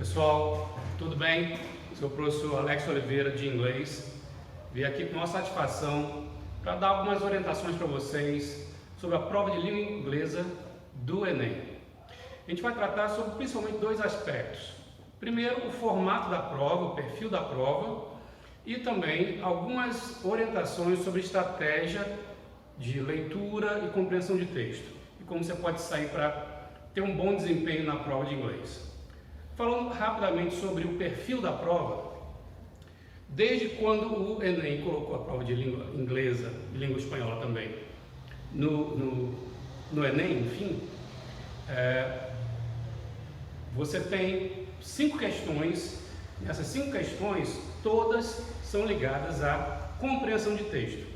Pessoal, tudo bem? Sou o professor Alex Oliveira de inglês. Vim aqui com uma satisfação para dar algumas orientações para vocês sobre a prova de língua inglesa do Enem. A gente vai tratar sobre principalmente dois aspectos. Primeiro, o formato da prova, o perfil da prova e também algumas orientações sobre estratégia de leitura e compreensão de texto e como você pode sair para ter um bom desempenho na prova de inglês. Falando rapidamente sobre o perfil da prova, desde quando o Enem colocou a prova de língua inglesa e língua espanhola também no Enem, enfim, você tem 5 questões. Essas 5 questões, todas são ligadas à compreensão de texto.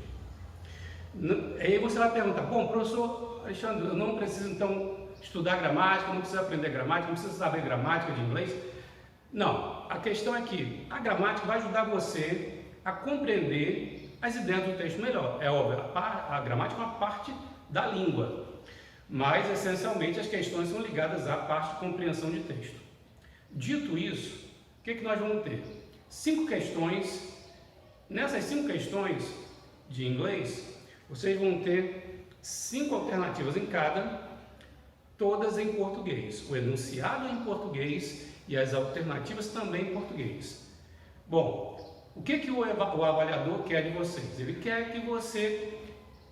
Aí você vai perguntar, bom, professor Alexandre, eu não preciso então estudar gramática, não preciso aprender gramática, não preciso saber gramática de inglês. Não, a questão é que a gramática vai ajudar você a compreender as ideias do texto melhor. É óbvio, a gramática é uma parte da língua, mas essencialmente as questões são ligadas à parte de compreensão de texto. Dito isso, o que nós vamos ter? 5 questões. Nessas 5 questões de inglês, vocês vão ter 5 alternativas em cada, todas em português. O enunciado é em português e as alternativas também em português. Bom, o que o avaliador quer de vocês? Ele quer que você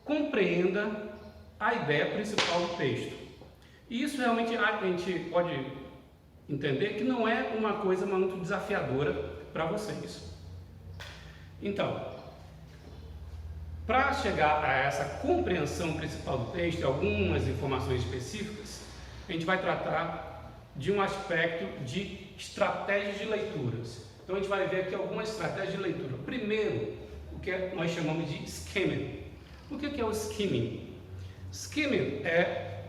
compreenda a ideia principal do texto. E isso realmente a gente pode entender que não é uma coisa muito desafiadora para vocês. Então, para chegar a essa compreensão principal do texto e algumas informações específicas, a gente vai tratar de um aspecto de estratégias de leituras. Então a gente vai ver aqui algumas estratégias de leitura. Primeiro, o que nós chamamos de skimming. O que é o skimming? Skimming é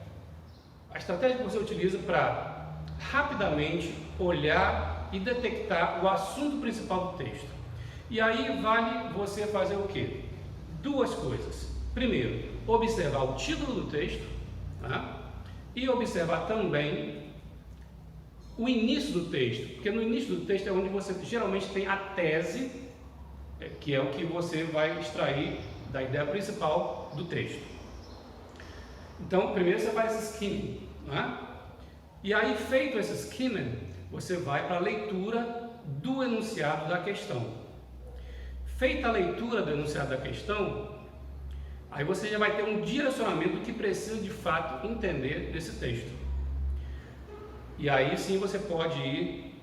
a estratégia que você utiliza para rapidamente olhar e detectar o assunto principal do texto. E aí vale você fazer o quê? 2 coisas. Primeiro, observar o título do texto, tá? E observar também o início do texto, porque no início do texto é onde você geralmente tem a tese, que é o que você vai extrair da ideia principal do texto. Então, primeiro você faz esse skimming, né? E aí, feito esse skimming, você vai para a leitura do enunciado da questão. Feita a leitura do enunciado da questão, aí você já vai ter um direcionamento do que precisa de fato entender desse texto. E aí sim você pode ir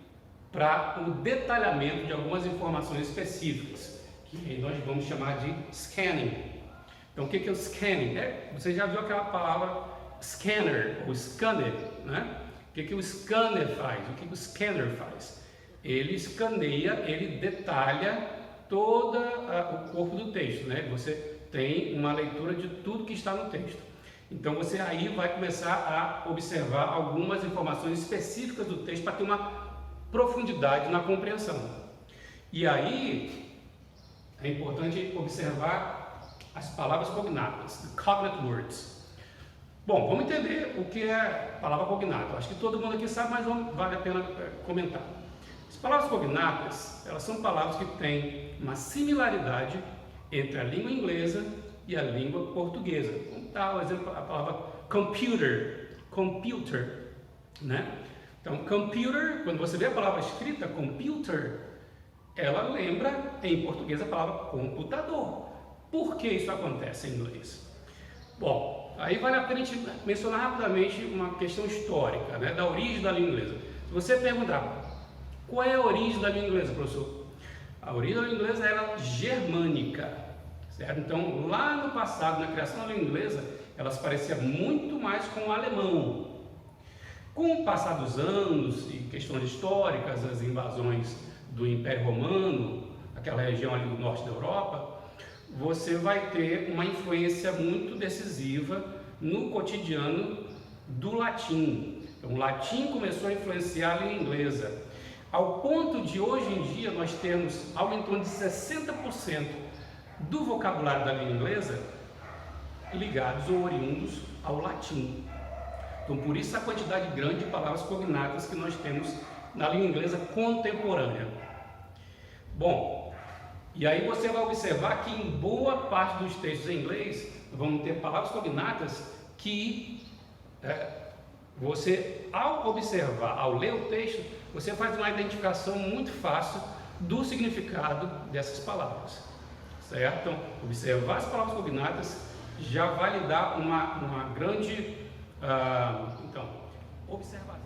para o detalhamento de algumas informações específicas, que nós vamos chamar de scanning. Então o que é o scanning? Você já viu aquela palavra scanner ou scanner, né? O que o scanner faz? O que o scanner faz? Ele escaneia, ele detalha todo o corpo do texto, né? Você tem uma leitura de tudo que está no texto. Então você aí vai começar a observar algumas informações específicas do texto para ter uma profundidade na compreensão. E aí é importante observar as palavras cognatas, the cognate words. Bom, vamos entender o que é palavra cognata. Acho que todo mundo aqui sabe, mas vale a pena comentar. As palavras cognatas, elas são palavras que têm uma similaridade entre a língua inglesa e a língua portuguesa. Como está o exemplo, a palavra computer, né? Então, computer, quando você vê a palavra escrita, computer, ela lembra em português a palavra computador. Por que isso acontece em inglês? Bom, aí vale a pena a gente mencionar rapidamente uma questão histórica, né, da origem da língua inglesa. Se você perguntar, qual é a origem da língua inglesa, professor? A origem da língua inglesa era germânica, certo? Então, lá no passado, na criação da língua inglesa, ela se parecia muito mais com o alemão. Com o passar dos anos e questões históricas, as invasões do Império Romano, aquela região ali do norte da Europa, você vai ter uma influência muito decisiva no cotidiano do latim. Então, o latim começou a influenciar a língua inglesa, ao ponto de hoje em dia nós termos algo em torno de 60% do vocabulário da língua inglesa ligados ou oriundos ao latim. Então, por isso a quantidade grande de palavras cognatas que nós temos na língua inglesa contemporânea. Bom, e aí você vai observar que em boa parte dos textos em inglês vamos ter palavras cognatas que você, ao observar, ao ler o texto, você faz uma identificação muito fácil do significado dessas palavras, certo? Então, observar as palavras cognatas já vai lhe dar uma grande...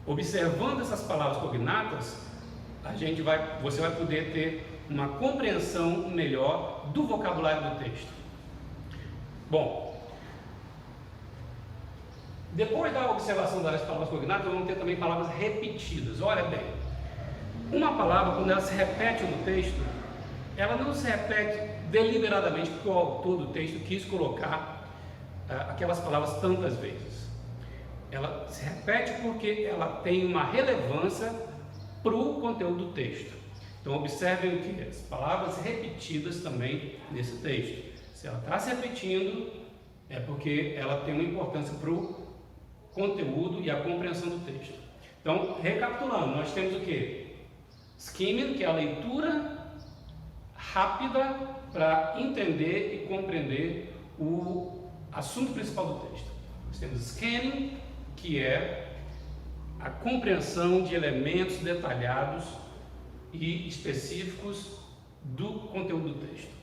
observando essas palavras cognatas, você vai poder ter uma compreensão melhor do vocabulário do texto. Bom, depois da observação das palavras cognatas, vamos ter também palavras repetidas. Olha bem, uma palavra, quando ela se repete no texto, ela não se repete deliberadamente porque o autor do texto quis colocar aquelas palavras tantas vezes. Ela se repete porque ela tem uma relevância para o conteúdo do texto. Então observem que as palavras repetidas também nesse texto. Se ela está se repetindo, é porque ela tem uma importância para o conteúdo e a compreensão do texto. Então, recapitulando, nós temos o que? Skimming, que é a leitura rápida para entender e compreender o assunto principal do texto. Nós temos scanning, que é a compreensão de elementos detalhados e específicos do conteúdo do texto.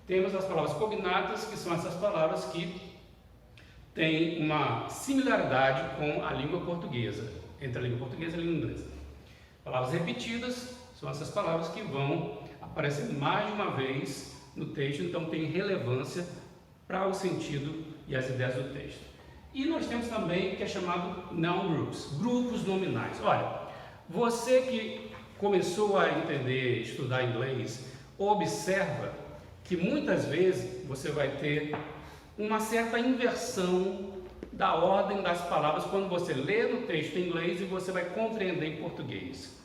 Temos as palavras cognatas, que são essas palavras que têm uma similaridade com a língua portuguesa, entre a língua portuguesa e a língua inglesa. Palavras repetidas são essas palavras que vão aparecer mais de uma vez no texto, então tem relevância para o sentido e as ideias do texto. E nós temos também o que é chamado noun groups, grupos nominais. Olha, você que começou a entender, estudar inglês, observa que muitas vezes você vai ter uma certa inversão da ordem das palavras quando você lê no texto em inglês e você vai compreender em português.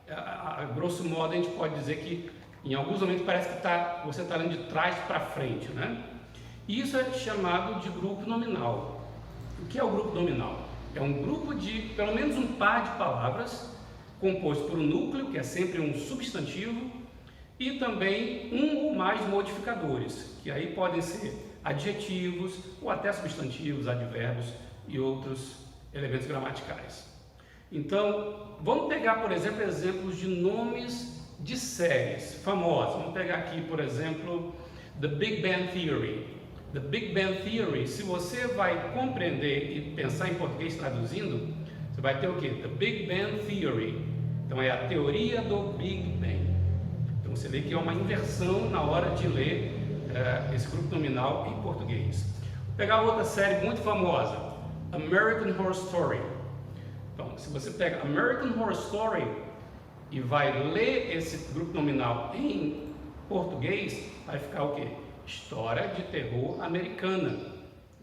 A grosso modo, a gente pode dizer que em alguns momentos parece que você está lendo de trás para frente, né? Isso é chamado de grupo nominal. O que é o grupo nominal? É um grupo de pelo menos um par de palavras composto por um núcleo, que é sempre um substantivo, e também um ou mais modificadores, que aí podem ser adjetivos ou até substantivos, advérbios e outros elementos gramaticais. Então, vamos pegar, por exemplo, exemplos de nomes de séries famosas. Vamos pegar aqui, por exemplo, The Big Bang Theory. The Big Bang Theory, se você vai compreender e pensar em português traduzindo, você vai ter o quê? The Big Bang Theory. Então, é a teoria do Big Bang. Então, você vê que é uma inversão na hora de ler esse grupo nominal em português. Vou pegar outra série muito famosa, American Horror Story. Então, se você pega American Horror Story e vai ler esse grupo nominal em português, vai ficar o quê? História de terror americana.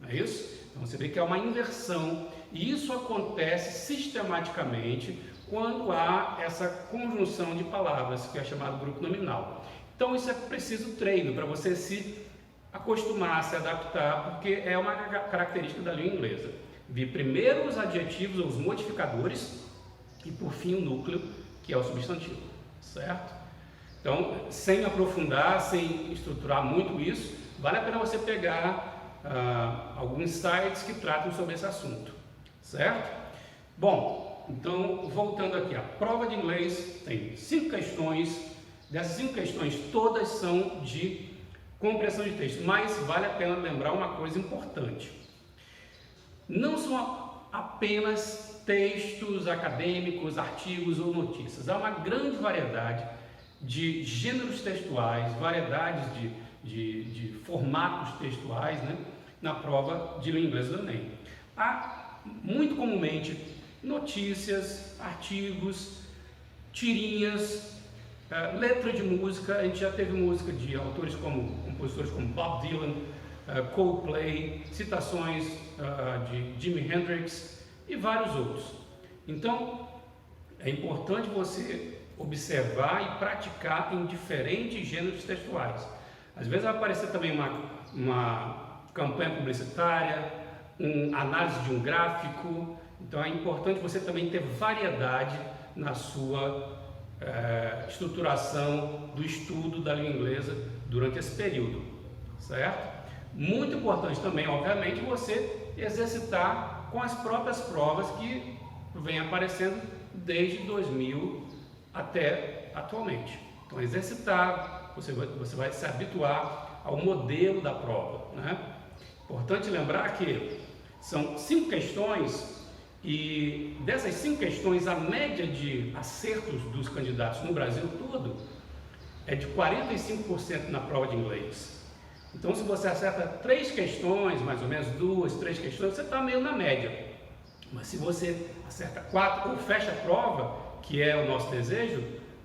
Não é isso? Então você vê que é uma inversão e isso acontece sistematicamente quando há essa conjunção de palavras que é chamado grupo nominal. Então isso é preciso treino para você se acostumar, se adaptar, porque é uma característica da língua inglesa. Vir primeiro os adjetivos ou os modificadores e por fim o núcleo, que é o substantivo, certo? Então, sem aprofundar, sem estruturar muito isso, vale a pena você pegar alguns sites que tratam sobre esse assunto, certo? Bom, então, voltando aqui, a prova de inglês tem 5 questões, dessas 5 questões todas são de compreensão de texto, mas vale a pena lembrar uma coisa importante. Não são apenas textos acadêmicos, artigos ou notícias, há uma grande variedade de gêneros textuais, variedades de formatos textuais, né, na prova de língua inglesa do Enem. Há, muito comumente, notícias, artigos, tirinhas, letra de música. A gente já teve música de compositores como Bob Dylan, Coldplay, citações de Jimi Hendrix e vários outros. Então, é importante você observar e praticar em diferentes gêneros textuais. Às vezes vai aparecer também uma campanha publicitária, análise de um gráfico. Então é importante você também ter variedade na sua estruturação do estudo da língua inglesa durante esse período, certo? Muito importante também, obviamente, você exercitar com as próprias provas que vêm aparecendo desde 2000 até atualmente. Então, exercitar, você vai se habituar ao modelo da prova, né? Importante lembrar que são 5 questões e dessas 5 questões, a média de acertos dos candidatos no Brasil todo é de 45% na prova de inglês. Então, se você acerta 3 questões, mais ou menos 2, 3 questões, você está meio na média. Mas se você acerta 4 ou fecha a prova, que é o nosso desejo,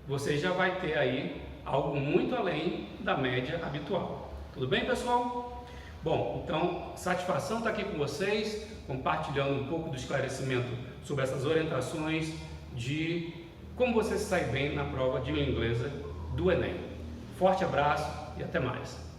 você já vai ter aí algo muito além da média habitual. Tudo bem, pessoal? Bom, então, satisfação estar aqui com vocês, compartilhando um pouco do esclarecimento sobre essas orientações de como você se sai bem na prova de língua inglesa do Enem. Forte abraço e até mais!